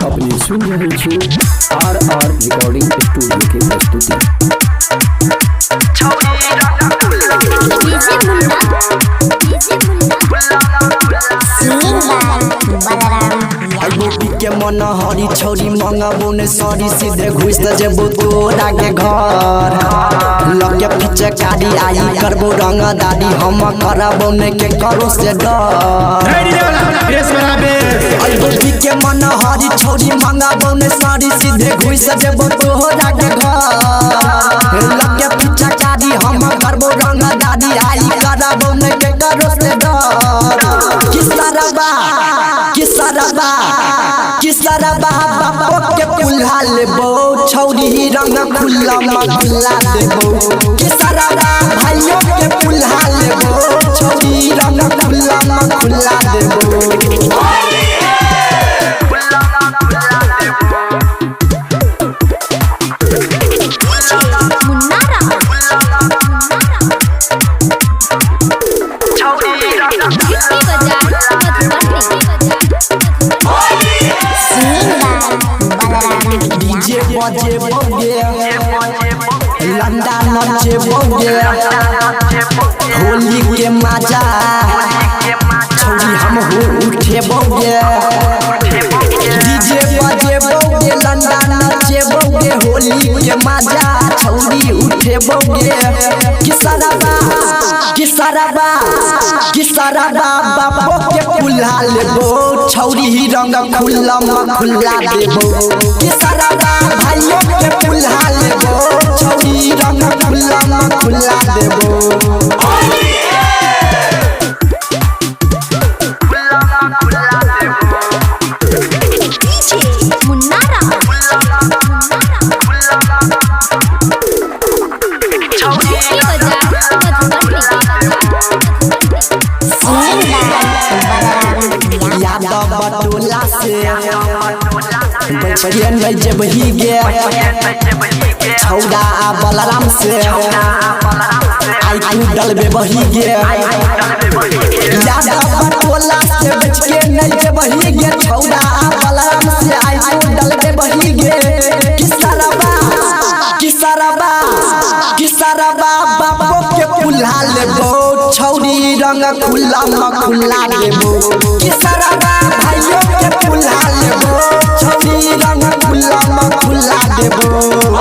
अपनी सुन रही छू RR रिकॉर्डिंग स्टूडियो की प्रस्तुति। के मन हरी छौरी मंगाबो ने सरी सीधे घुस जेबो तोरा के घर लगे पीछे कारी आई करबो रंग दादी हम करबो ने के करो से डर के मन हरी छौरी मंगाबो ने सरी सीधे घुस जेबो तोरा के घर लगे पीछे कारी हम करबो रंग दादी आई करबो ने के करो से डर किसरबा बाबा के पुल्हा लेबो छौरी रंग खुल्ला खुल्ला देबो किसरबा भाइयों के पुल्हा लेबो छौरी रंग खुल्ला खुल्ला देबो डीजे बजे बोगे लंडा नचे बोगे होली के मजा छौरी हम हो उठे बोगे डीजे बजे बोगे लंडा नचे बोगे होली के मजा छौरी उठे बोगे किसरबा बाबा के पुल्हा लेबो छौरी रंग खुल्ला खुल्ला देबो किसरबा भाइयों के पुल्हा लेबो छौरी रंग खुल्ला खुल्ला देबो बटोला से बचियन बजे बही गे छौड़ा बलराम से आई तू डलबे बही गे बटोला से बच के नहीं जे बही गे छौड़ा बलराम से आई तू डलबे बही गे किसरबा बाबा के पुल्हा लेबो छौरी रंग खुल्ला खुल्ला देबो किसरबा भाइयों के पुल्हा लेबो छौरी रंग खुल्ला खुल्ला देबो।